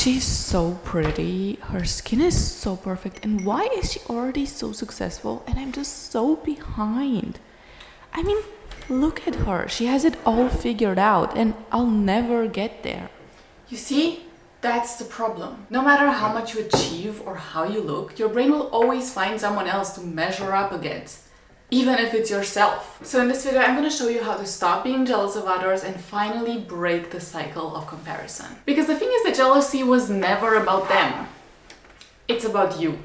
She's so pretty, her skin is so perfect, and why is she already so successful and I'm just so behind? I mean, look at her, she has it all figured out and I'll never get there. You see, that's the problem. No matter how much you achieve or how you look, your brain will always find someone else to measure up against, even if it's yourself. So in this video, I'm going to show you how to stop being jealous of others and finally break the cycle of comparison. Because the thing is that jealousy was never about them. It's about you.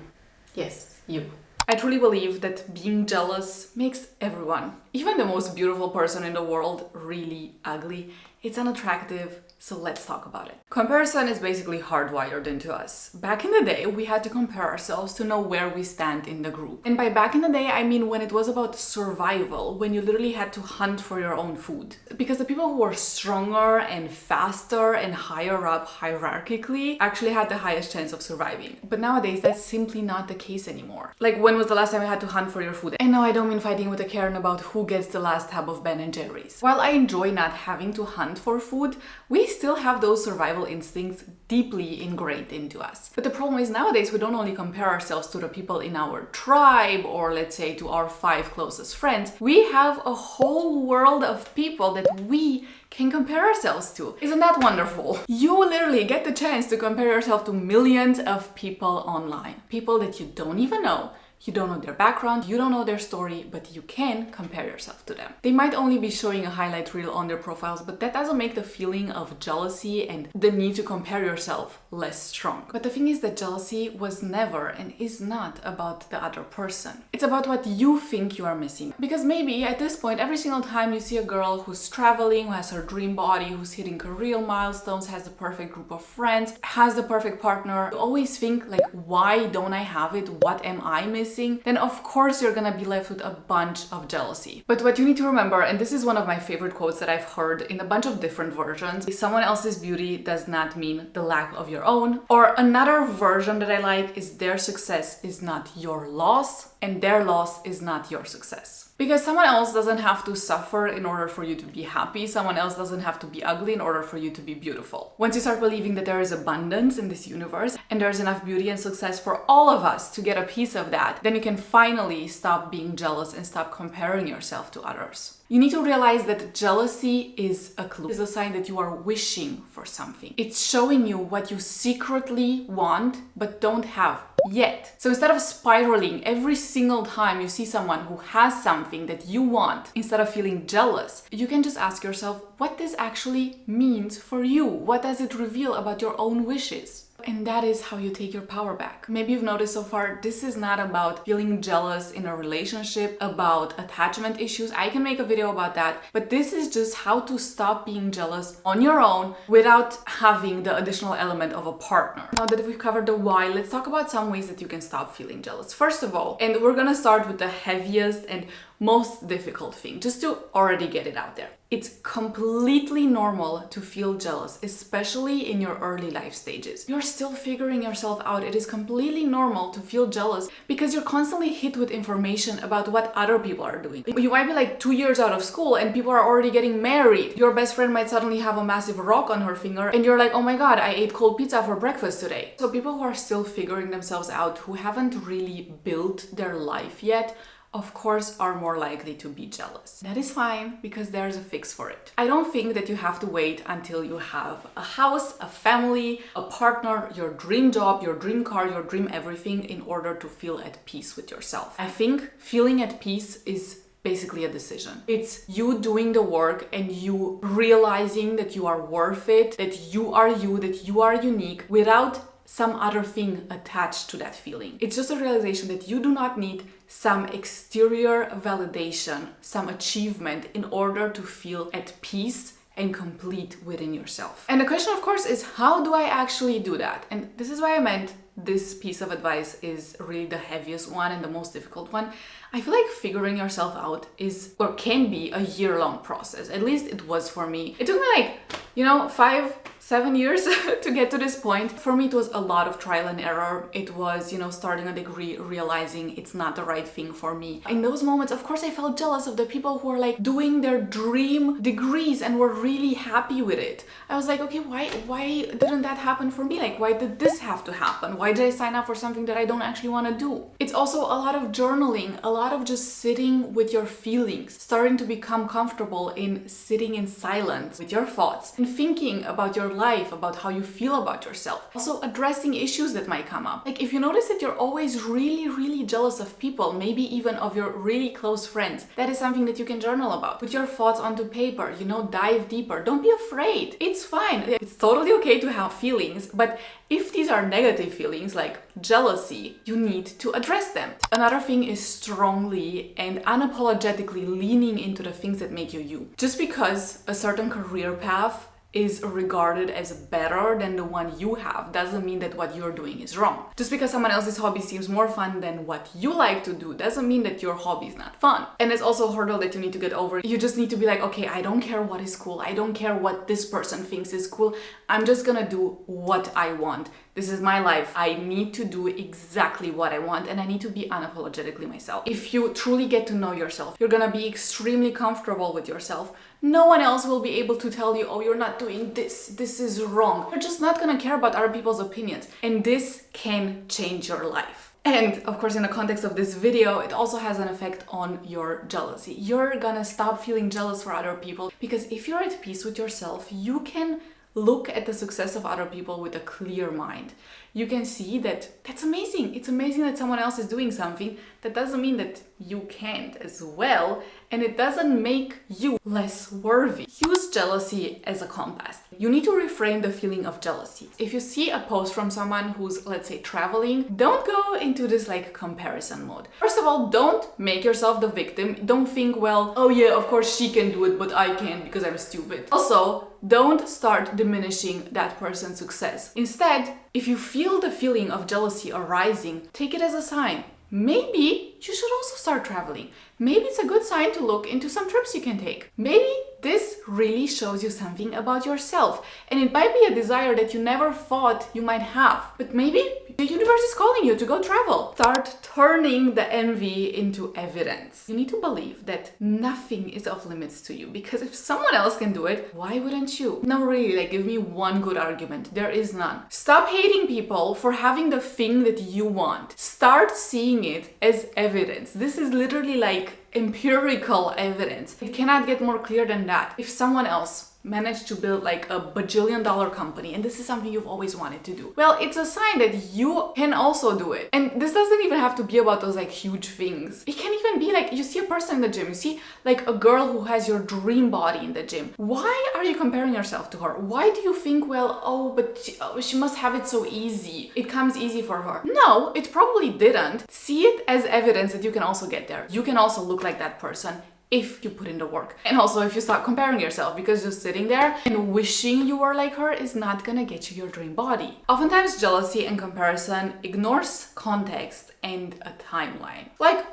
Yes, you. I truly believe that being jealous makes everyone, even the most beautiful person in the world, really ugly. It's unattractive, so let's talk about it. Comparison is basically hardwired into us. Back in the day, we had to compare ourselves to know where we stand in the group. And by back in the day, I mean when it was about survival, when you literally had to hunt for your own food. Because the people who were stronger and faster and higher up hierarchically actually had the highest chance of surviving. But nowadays, that's simply not the case anymore. Like, when was the last time you had to hunt for your food? And no, I don't mean fighting with a Karen about who gets the last tub of Ben & Jerry's. While I enjoy not having to hunt for food, we still have those survival instincts deeply ingrained into us. But the problem is nowadays we don't only compare ourselves to the people in our tribe or let's say to our 5 closest friends. We have a whole world of people that we can compare ourselves to. Isn't that wonderful? You literally get the chance to compare yourself to millions of people online. People that you don't even know. You don't know their background, you don't know their story, but you can compare yourself to them. They might only be showing a highlight reel on their profiles, but that doesn't make the feeling of jealousy and the need to compare yourself less strong. But the thing is that jealousy was never and is not about the other person. It's about what you think you are missing. Because maybe at this point, every single time you see a girl who's traveling, who has her dream body, who's hitting career milestones, has the perfect group of friends, has the perfect partner, you always think like, why don't I have it? What am I missing? Then of course you're gonna be left with a bunch of jealousy. But what you need to remember, and this is one of my favorite quotes that I've heard in a bunch of different versions, someone else's beauty does not mean the lack of your own. Or another version that I like is their success is not your loss and their loss is not your success. Because someone else doesn't have to suffer in order for you to be happy. Someone else doesn't have to be ugly in order for you to be beautiful. Once you start believing that there is abundance in this universe and there's enough beauty and success for all of us to get a piece of that, then you can finally stop being jealous and stop comparing yourself to others. You need to realize that jealousy is a clue. It's a sign that you are wishing for something. It's showing you what you secretly want but don't have yet. So instead of spiraling every single time you see someone who has something that you want, instead of feeling jealous, you can just ask yourself what this actually means for you. What does it reveal about your own wishes? And that is how you take your power back. Maybe you've noticed so far, this is not about feeling jealous in a relationship, about attachment issues. I can make a video about that, but this is just how to stop being jealous on your own without having the additional element of a partner. Now that we've covered the why, let's talk about some ways that you can stop feeling jealous. First of all, and we're gonna start with the heaviest and most difficult thing, just to already get it out there. It's completely normal to feel jealous, especially in your early life stages. You're still figuring yourself out. It is completely normal to feel jealous because you're constantly hit with information about what other people are doing. You might be like 2 years out of school and people are already getting married. Your best friend might suddenly have a massive rock on her finger and you're like, oh my God, I ate cold pizza for breakfast today. So people who are still figuring themselves out, who haven't really built their life yet, of course, are more likely to be jealous. That is fine because there's a fix for it. I don't think that you have to wait until you have a house, a family, a partner, your dream job, your dream car, your dream everything in order to feel at peace with yourself. I think feeling at peace is basically a decision. It's you doing the work and you realizing that you are worth it, that you are unique without some other thing attached to that feeling. It's just a realization that you do not need some exterior validation, some achievement in order to feel at peace and complete within yourself. And the question, of course, is how do I actually do that? And this is why I meant this piece of advice is really the heaviest one and the most difficult one. I feel like figuring yourself out is or can be a year-long process. At least it was for me. It took me like, 5, 7 years to get to this point. For me, it was a lot of trial and error. It was, starting a degree, realizing it's not the right thing for me. In those moments, of course, I felt jealous of the people who were like doing their dream degrees and were really happy with it. I was like, okay, why didn't that happen for me? Like, why did this have to happen? Why did I sign up for something that I don't actually want to do? It's also a lot of journaling, a lot of just sitting with your feelings, starting to become comfortable in sitting in silence with your thoughts and thinking about your life, about how you feel about yourself. Also addressing issues that might come up. Like if you notice that you're always really, really jealous of people, maybe even of your really close friends, that is something that you can journal about. Put your thoughts onto paper, dive deeper. Don't be afraid. It's fine. It's totally okay to have feelings, but if these are negative feelings like jealousy, you need to address them. Another thing is strongly and unapologetically leaning into the things that make you you. Just because a certain career path is regarded as better than the one you have doesn't mean that what you're doing is wrong. Just because someone else's hobby seems more fun than what you like to do doesn't mean that your hobby is not fun. And it's also a hurdle that you need to get over. You just need to be like, okay, I don't care what is cool. I don't care what this person thinks is cool. I'm just gonna do what I want. This is my life. I need to do exactly what I want and I need to be unapologetically myself. If you truly get to know yourself, you're gonna be extremely comfortable with yourself. No one else will be able to tell you, oh, you're not doing this. This is wrong. You're just not gonna care about other people's opinions. And this can change your life. And of course, in the context of this video, it also has an effect on your jealousy. You're gonna stop feeling jealous for other people because if you're at peace with yourself, you can look at the success of other people with a clear mind. You can see that that's amazing. It's amazing that someone else is doing something. That doesn't mean that you can't as well, and it doesn't make you less worthy. Use jealousy as a compass. You need to reframe the feeling of jealousy. If you see a post from someone who's, let's say, traveling, don't go into this comparison mode. First of all, don't make yourself the victim. Don't think, well, oh yeah, of course she can do it, but I can't because I'm stupid. Also, don't start diminishing that person's success. Instead, if you feel the feeling of jealousy arising, take it as a sign. Maybe you should also start traveling. Maybe it's a good sign to look into some trips you can take. Maybe this really shows you something about yourself, and it might be a desire that you never thought you might have. But maybe the universe is calling you to go travel. Start turning the envy into evidence. You need to believe that nothing is off limits to you, because if someone else can do it, why wouldn't you? No, really, give me one good argument. There is none. Stop hating people for having the thing that you want. Start seeing it as evidence. This is literally empirical evidence. It cannot get more clear than that. If someone else managed to build a bajillion-dollar company and this is something you've always wanted to do, well, it's a sign that you can also do it. And this doesn't even have to be about those huge things. It can even be you see a person in the gym, you see a girl who has your dream body in the gym. Why are you comparing yourself to her? Why do you think, well, but she must have it so easy. It comes easy for her. No, it probably didn't. See it as evidence that you can also get there. You can also look like that person if you put in the work. And also if you stop comparing yourself, because just sitting there and wishing you were like her is not gonna get you your dream body. Oftentimes jealousy and comparison ignores context and a timeline.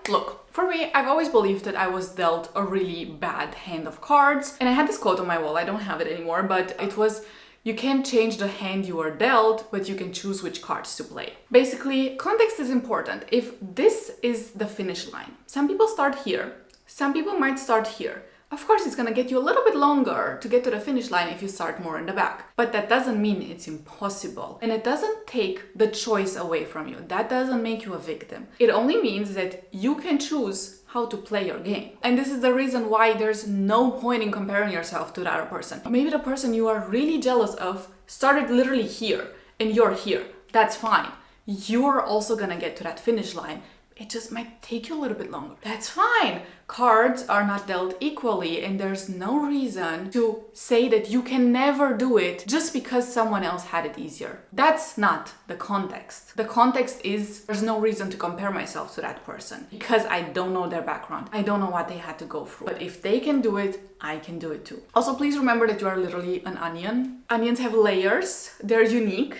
Look, for me, I've always believed that I was dealt a really bad hand of cards. And I had this quote on my wall, I don't have it anymore, but it was, you can't change the hand you are dealt, but you can choose which cards to play. Basically, context is important. If this is the finish line, some people start here, some people might start here. Of course, it's gonna get you a little bit longer to get to the finish line if you start more in the back. But that doesn't mean it's impossible. And it doesn't take the choice away from you. That doesn't make you a victim. It only means that you can choose how to play your game. And this is the reason why there's no point in comparing yourself to the other person. Maybe the person you are really jealous of started literally here and you're here. That's fine. You're also gonna get to that finish line. It just might take you a little bit longer. That's fine. Cards are not dealt equally, and there's no reason to say that you can never do it just because someone else had it easier. That's not the context. The context is there's no reason to compare myself to that person because I don't know their background. I don't know what they had to go through. But if they can do it, I can do it too. Also, please remember that you are literally an onion. Onions have layers. They're unique,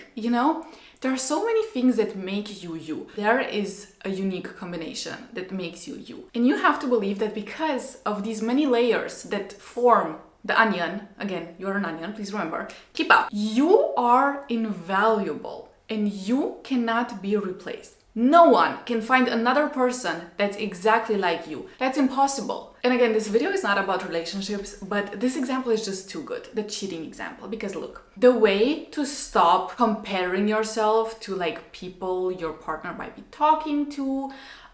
There are so many things that make you you. There is a unique combination that makes you you. And you have to believe that because of these many layers that form the onion, again, you're an onion, please remember, keep up. You are invaluable and you cannot be replaced. No one can find another person that's exactly like you. That's impossible. And again, this video is not about relationships, but this example is just too good, the cheating example. Because look, the way to stop comparing yourself to like people your partner might be talking to,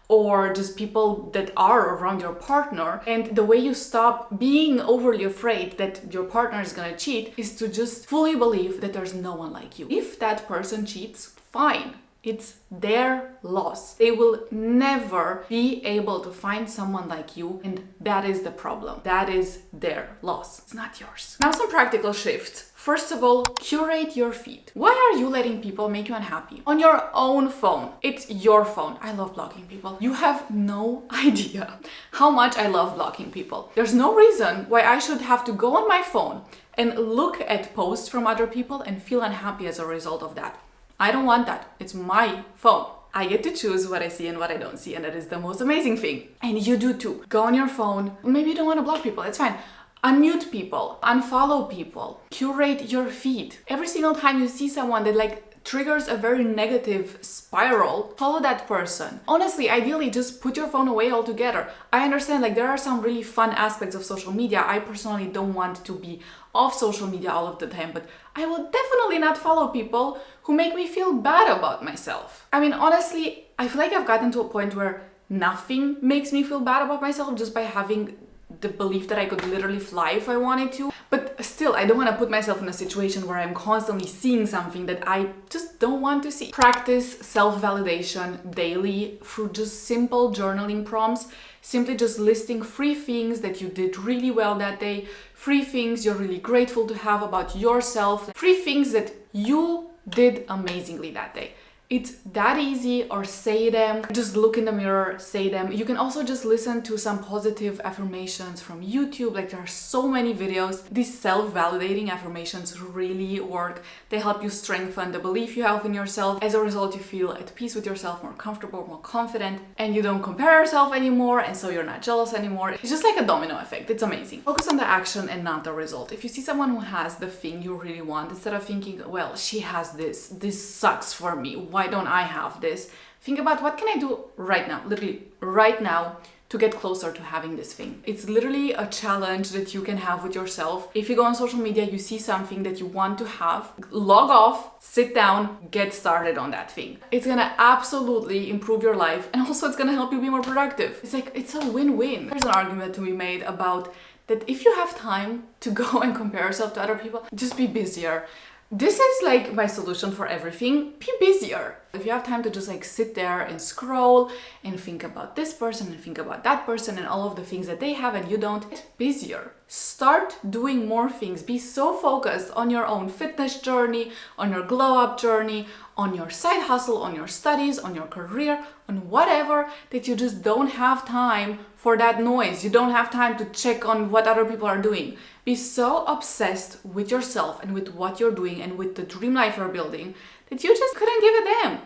or just people that are around your partner, and the way you stop being overly afraid that your partner is gonna cheat is to just fully believe that there's no one like you. If that person cheats, fine. It's their loss. They will never be able to find someone like you, and that is the problem. That is their loss. It's not yours. Now, some practical shifts. First of all, curate your feed. Why are you letting people make you unhappy? On your own phone. It's your phone. I love blocking people. You have no idea how much I love blocking people. There's no reason why I should have to go on my phone and look at posts from other people and feel unhappy as a result of that. I don't want that. It's my phone. I get to choose what I see and what I don't see, and that is the most amazing thing. And you do too. Go on your phone. Maybe you don't want to block people. It's fine. Unmute people. Unfollow people. Curate your feed. Every single time you see someone that like triggers a very negative spiral, follow that person. Honestly, ideally, just put your phone away altogether. I understand like there are some really fun aspects of social media. I personally don't want to be off social media all of the time, but I will definitely not follow people who make me feel bad about myself. I mean, honestly, I feel like I've gotten to a point where nothing makes me feel bad about myself just by having the belief that I could literally fly if I wanted to. But still, I don't want to put myself in a situation where I'm constantly seeing something that I just don't want to see. Practice self-validation daily through just simple journaling prompts. Simply just listing 3 things that you did really well that day, 3 things you're really grateful to have about yourself, 3 things that you did amazingly that day. It's that easy, or say them. Just look in the mirror, say them. You can also just listen to some positive affirmations from YouTube. Like there are so many videos. These self-validating affirmations really work. They help you strengthen the belief you have in yourself. As a result, you feel at peace with yourself, more comfortable, more confident, and you don't compare yourself anymore, and so you're not jealous anymore. It's just like a domino effect. It's amazing. Focus on the action and not the result. If you see someone who has the thing you really want, instead of thinking, well, she has this sucks for me, why don't I have this? Think about what can I do right now, literally right now, to get closer to having this thing. It's literally a challenge that you can have with yourself. If you go on social media, you see something that you want to have, log off, sit down, get started on that thing. It's gonna absolutely improve your life, and also it's gonna help you be more productive. It's like, it's a win-win. There's an argument to be made about that if you have time to go and compare yourself to other people, just be busier. This is like my solution for everything. Be busier. If you have time to just like sit there and scroll and think about this person and think about that person and all of the things that they have and you don't, get busier. Start doing more things. Be so focused on your own fitness journey, on your glow up journey, on your side hustle, on your studies, on your career, on whatever, that you just don't have time for that noise. You don't have time to check on what other people are doing. Be so obsessed with yourself and with what you're doing and with the dream life you're building that you just couldn't give a damn.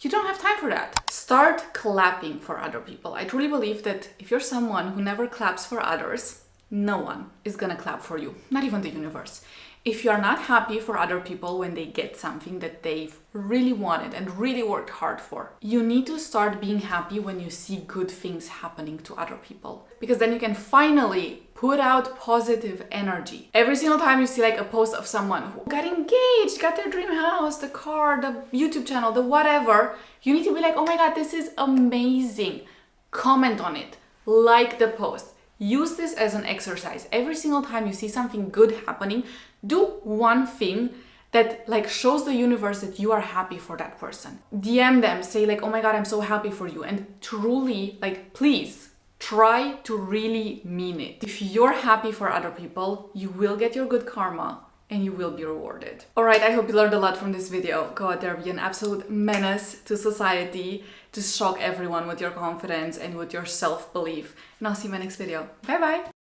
You don't have time for that. Start clapping for other people. I truly believe that if you're someone who never claps for others, no one is gonna clap for you, not even the universe. If you're not happy for other people when they get something that they've really wanted and really worked hard for, you need to start being happy when you see good things happening to other people. Because then you can finally put out positive energy. Every single time you see like a post of someone who got engaged, got their dream house, the car, the YouTube channel, the whatever, you need to be like, oh my God, this is amazing. Comment on it, like the post. Use this as an exercise. Every single time you see something good happening, do one thing that like shows the universe that you are happy for that person. DM them, say like, oh my God, I'm so happy for you. And truly, like, please try to really mean it. If you're happy for other people, you will get your good karma and you will be rewarded. All right, I hope you learned a lot from this video. Go out there, be an absolute menace to society. Just shock everyone with your confidence and with your self-belief. And I'll see you in my next video. Bye-bye.